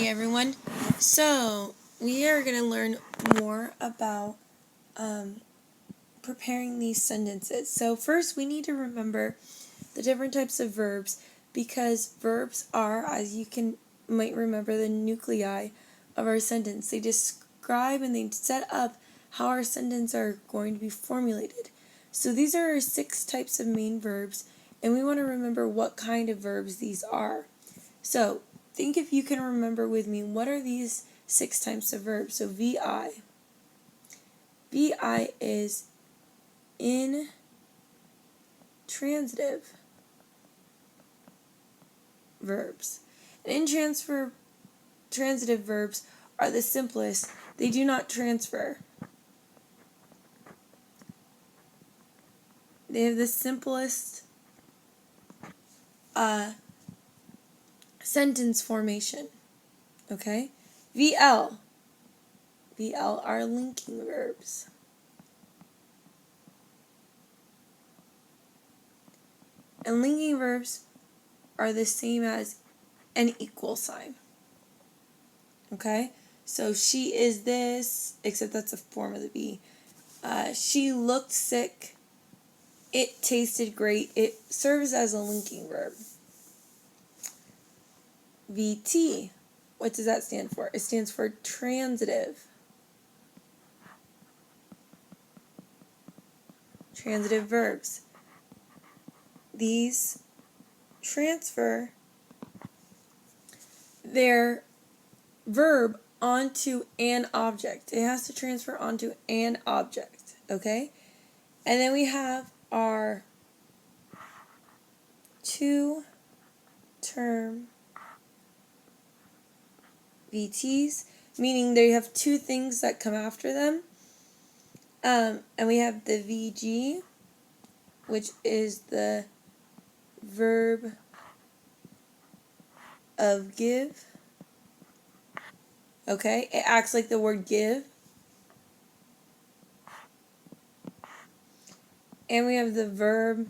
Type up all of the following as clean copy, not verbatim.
Hey everyone. So we are going to learn more about preparing these sentences. So first we need to remember the different types of verbs because verbs are, as you might remember, the nuclei of our sentence. They describe and they set up how our sentences are going to be formulated. So these are our 6 types of main verbs, and we want to remember what kind of verbs these are. So think if you can remember with me, what are these 6 types of verbs? So VI. VI is intransitive verbs. And intransitive verbs are the simplest. They do not transfer. They have the simplest sentence formation. Okay? VL. VL are linking verbs. And linking verbs are the same as an equal sign. Okay? So she is this, except that's a form of the V. She looked sick. It tasted great. It serves as a linking verb. VT. What does that stand for? It stands for transitive. Transitive verbs. These transfer their verb onto an object. It has to transfer onto an object. Okay? And then we have our 2-term VTs, meaning they have 2 things that come after them. And we have the VG, which is the verb of give. Okay? It acts like the word give. And we have the verb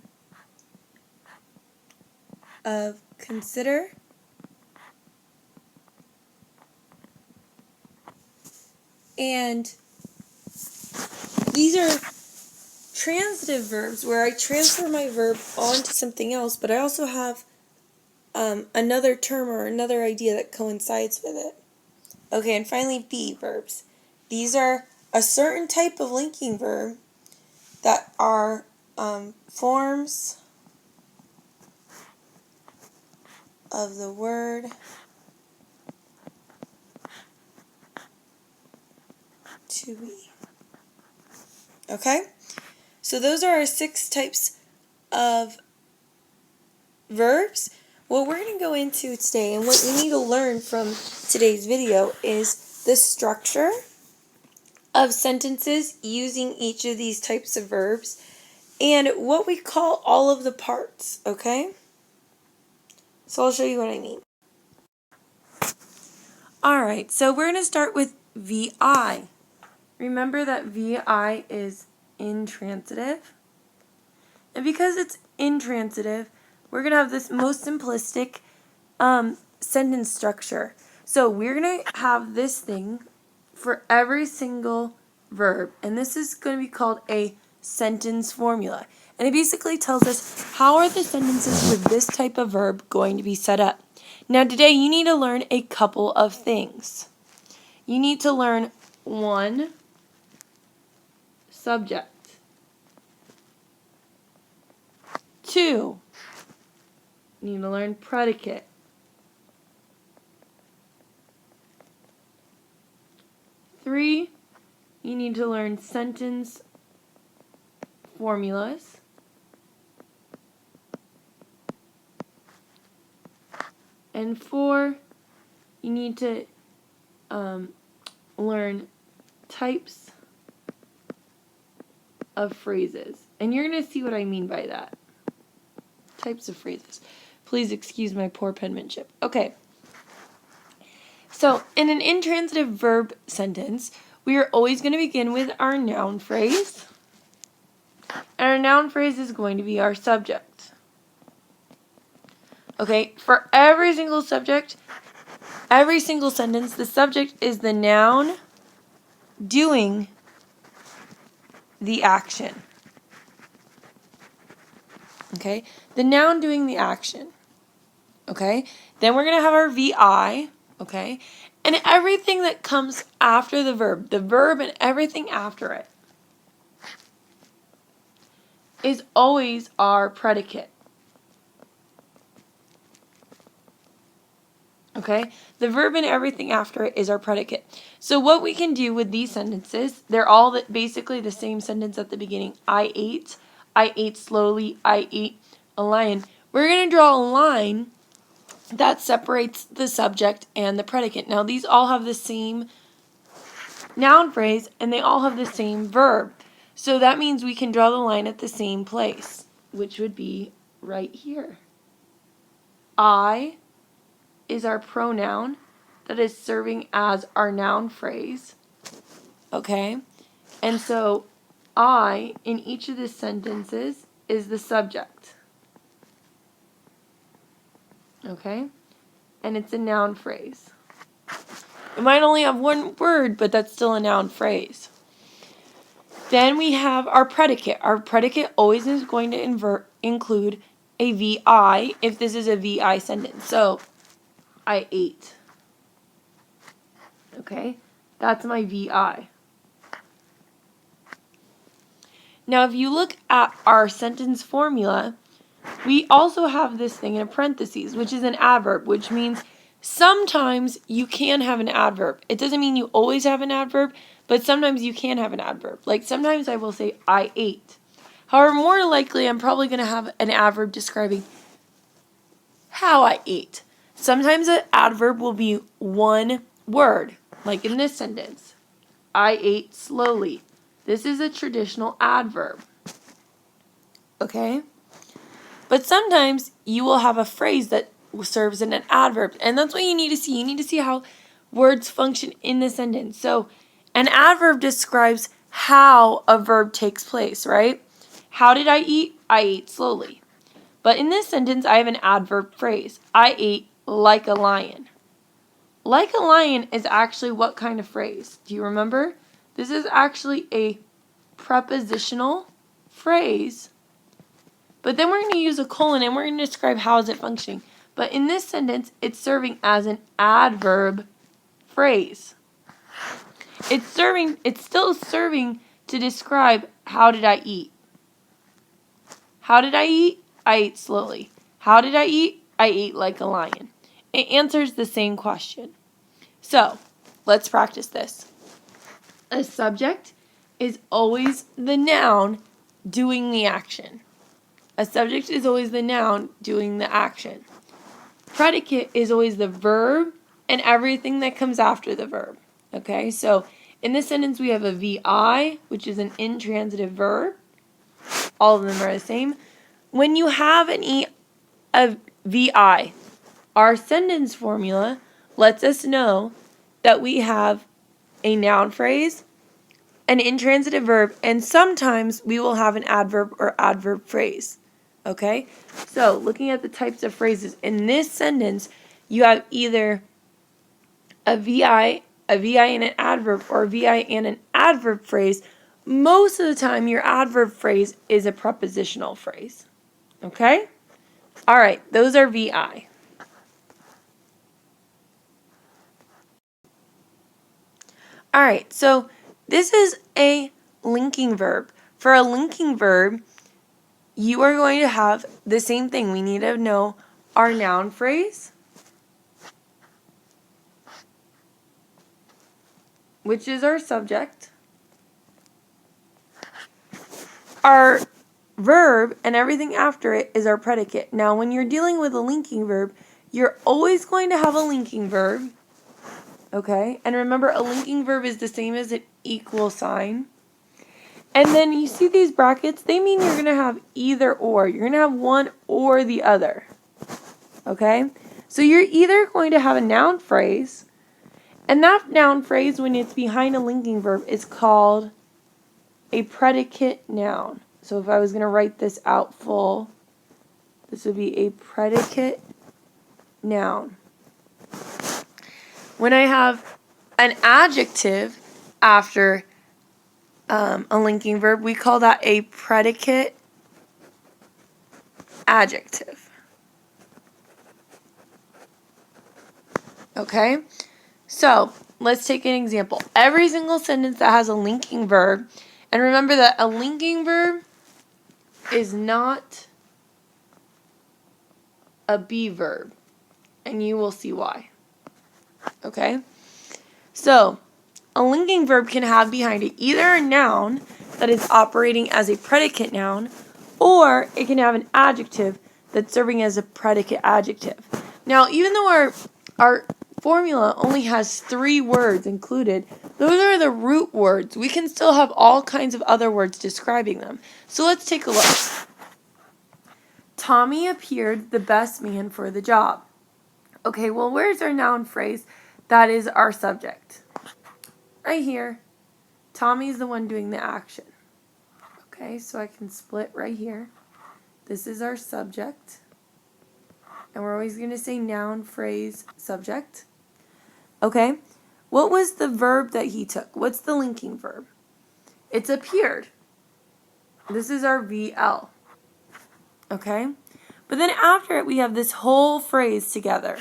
of consider. And these are transitive verbs where I transfer my verb onto something else, but I also have another term or another idea that coincides with it. Okay, and finally, V verbs. These are a certain type of linking verb that are forms of the word to be. Okay? So those are our 6 types of verbs. What we're going to go into today and what we need to learn from today's video is the structure of sentences using each of these types of verbs and what we call all of the parts, okay? So I'll show you what I mean. Alright, so we're going to start with VI. Remember that VI is intransitive. And because it's intransitive, we're going to have this most simplistic sentence structure. So we're going to have this thing for every single verb. And this is going to be called a sentence formula. And it basically tells us how are the sentences with this type of verb going to be set up. Now today you need to learn a couple of things. You need to learn 1, subject. 2, you need to learn predicate. 3, you need to learn sentence formulas. And 4, you need to learn types of phrases. And you're going to see what I mean by that. Types of phrases. Please excuse my poor penmanship. Okay. So, in an intransitive verb sentence, we are always going to begin with our noun phrase. And our noun phrase is going to be our subject. Okay, for every single subject, every single sentence, the subject is the noun doing the action. Okay? The noun doing the action. Okay? Then we're going to have our VI. Okay? And everything that comes after the verb and everything after it, is always our predicate. Okay? The verb and everything after it is our predicate. So what we can do with these sentences, they're all basically the same sentence at the beginning. I ate slowly, I ate a lion. We're going to draw a line that separates the subject and the predicate. Now these all have the same noun phrase and they all have the same verb. So that means we can draw the line at the same place, which would be right here. I is our pronoun that is serving as our noun phrase. Okay? And so I in each of the sentences is the subject. Okay? And it's a noun phrase. It might only have one word, but that's still a noun phrase. Then we have our predicate. Our predicate always is going to include a VI if this is a VI sentence. So, I ate. Okay? That's my VI. Now, if you look at our sentence formula, we also have this thing in a parentheses, which is an adverb, which means sometimes you can have an adverb. It doesn't mean you always have an adverb, but sometimes you can have an adverb. Like sometimes I will say, I ate. However, more likely I'm probably going to have an adverb describing how I ate. Sometimes an adverb will be one word, like in this sentence. I ate slowly. This is a traditional adverb. Okay? But sometimes you will have a phrase that serves in an adverb. And that's what you need to see. You need to see how words function in the sentence. So an adverb describes how a verb takes place, right? How did I eat? I ate slowly. But in this sentence, I have an adverb phrase. I ate like a lion. Like a lion is actually what kind of phrase? Do you remember? This is actually a prepositional phrase. But then we're going to use a colon and we're going to describe how is it functioning. But in this sentence, it's serving as an adverb phrase. It's still serving to describe how did I eat. How did I eat? I ate slowly. How did I eat? I ate like a lion. It answers the same question. So, let's practice this. A subject is always the noun doing the action. A subject is always the noun doing the action. Predicate is always the verb and everything that comes after the verb. Okay, so in this sentence we have a VI, which is an intransitive verb. All of them are the same. When you have a VI, our sentence formula lets us know that we have a noun phrase, an intransitive verb, and sometimes we will have an adverb or adverb phrase. Okay? So, looking at the types of phrases, in this sentence, you have either a VI and an adverb, or a VI and an adverb phrase. Most of the time, your adverb phrase is a prepositional phrase. Okay? All right, those are VI. All right, so this is a linking verb. For a linking verb, you are going to have the same thing. We need to know our noun phrase, which is our subject, our verb, and everything after it is our predicate. Now, when you're dealing with a linking verb, you're always going to have a linking verb, okay? And remember, a linking verb is the same as an equal sign. And then you see these brackets, they mean you're going to have either or. You're going to have one or the other. Okay? So you're either going to have a noun phrase, and that noun phrase, when it's behind a linking verb, is called a predicate noun. So if I was going to write this out full, this would be a predicate noun. When I have an adjective after a linking verb, we call that a predicate adjective. Okay? So, let's take an example. Every single sentence that has a linking verb, and remember that a linking verb is not a be verb, and you will see why. Okay? So, a linking verb can have behind it either a noun that is operating as a predicate noun, or it can have an adjective that's serving as a predicate adjective. Now, even though our formula only has 3 words included, those are the root words. We can still have all kinds of other words describing them. So let's take a look. Tommy appeared the best man for the job. Okay, well, where's our noun phrase that is our subject? Right here. Tommy's the one doing the action. Okay, so I can split right here. This is our subject. And we're always going to say noun, phrase, subject. Okay, what was the verb that he took? What's the linking verb? It's appeared. This is our VL. Okay, but then after it, we have this whole phrase together.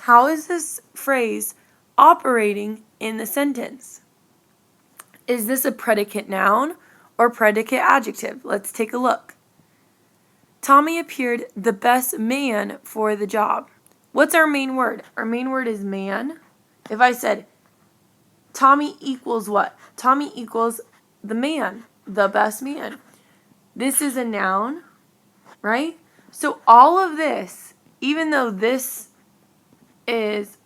How is this phrase operating in the sentence? Is this a predicate noun or predicate adjective? Let's take a look. Tommy appeared the best man for the job. What's our main word? Our main word is man. If I said Tommy equals what? Tommy equals the man, the best man. This is a noun, right? So all of this, even though this is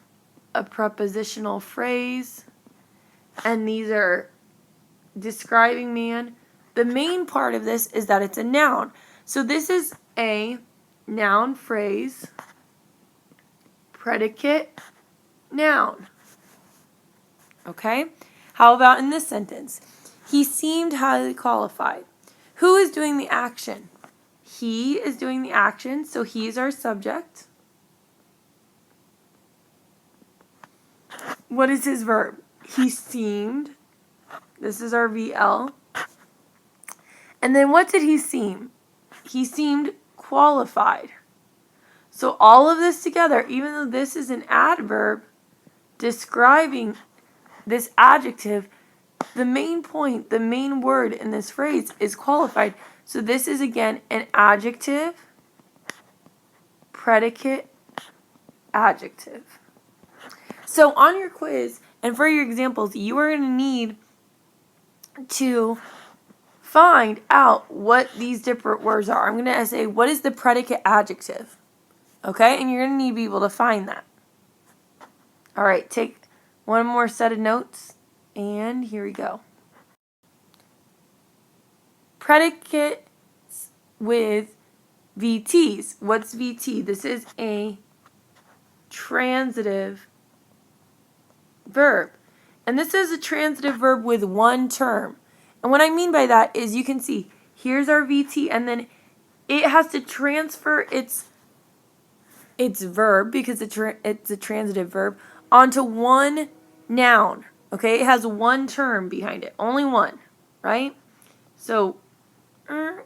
a prepositional phrase and these are describing man, the main part of this is that it's a noun. So this is a noun phrase, predicate, noun. Okay? How about in this sentence? He seemed highly qualified. Who is doing the action? He is doing the action, so he's our subject. What is his verb? He seemed. This is our VL. And then what did he seem? He seemed qualified. So all of this together, even though this is an adverb describing this adjective, the main point, the main word in this phrase is qualified. So this is again an adjective, predicate, adjective. So on your quiz and for your examples, you are going to need to find out what these different words are. I'm going to say, what is the predicate adjective? Okay, and you're going to need to be able to find that. All right, take one more set of notes, and here we go. Predicates with VTs. What's VT? This is a transitive verb. And this is a transitive verb with one term. And what I mean by that is you can see, here's our VT, and then it has to transfer its verb, because it's a transitive verb, onto one noun. Okay, it has one term behind it, only one, right? So, and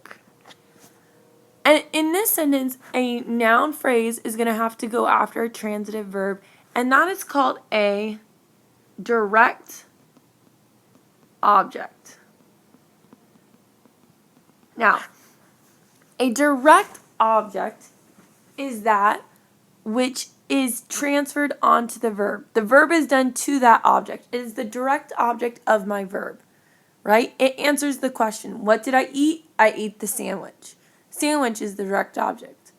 in this sentence, a noun phrase is going to have to go after a transitive verb, and that is called a direct object. Now, a direct object is that which is transferred onto the verb. The verb is done to that object. It is the direct object of my verb, right? It answers the question, what did I eat? I ate the sandwich. Sandwich is the direct object.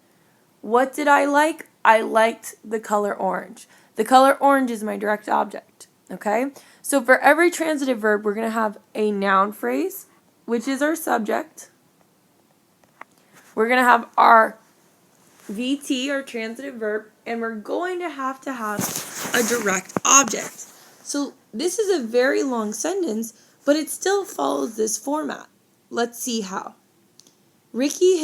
What did I like? I liked the color orange. The color orange is my direct object, okay? So for every transitive verb, we're going to have a noun phrase, which is our subject. We're going to have our VT, or transitive verb, and we're going to have a direct object. So this is a very long sentence, but it still follows this format. Let's see how. Ricky